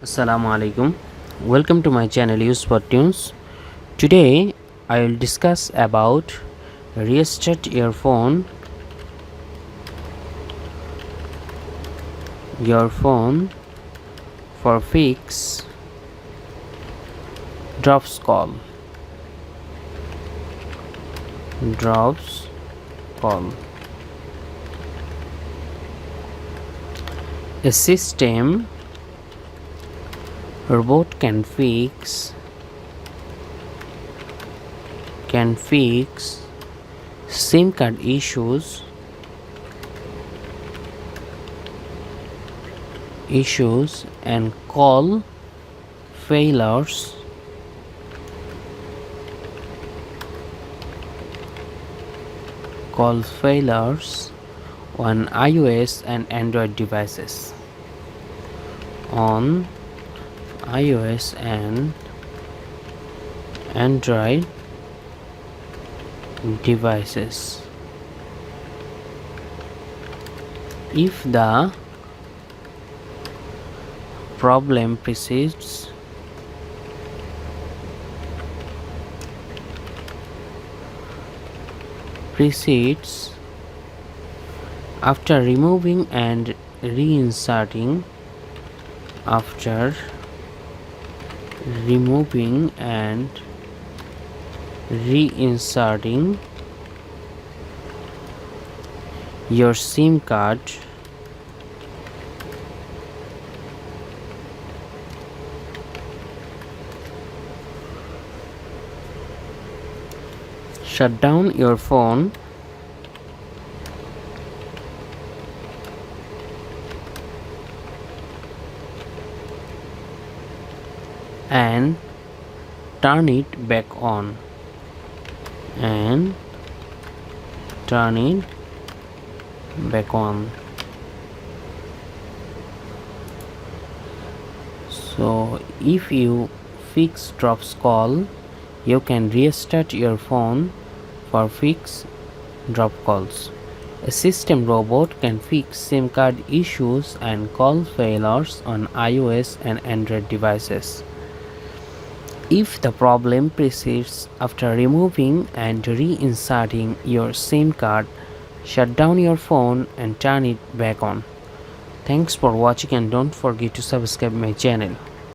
Assalamu alaikum. Welcome to my channel Use for Tunes. Today I will discuss about restart your phone for fix drops call. A system robot can fix SIM card issues and failures call failures on iOS and Android devices. On iOS and Android devices. If the problem persists after removing and reinserting your SIM card, shut down your phone and turn it back on So if you fix drops call, you can restart your phone for fix drop calls. A system robot can fix SIM card issues and call failures on iOS and Android devices. If the problem persists after removing and reinserting your SIM card, shut down your phone and turn it back on. Thanks for watching and don't forget to subscribe my channel.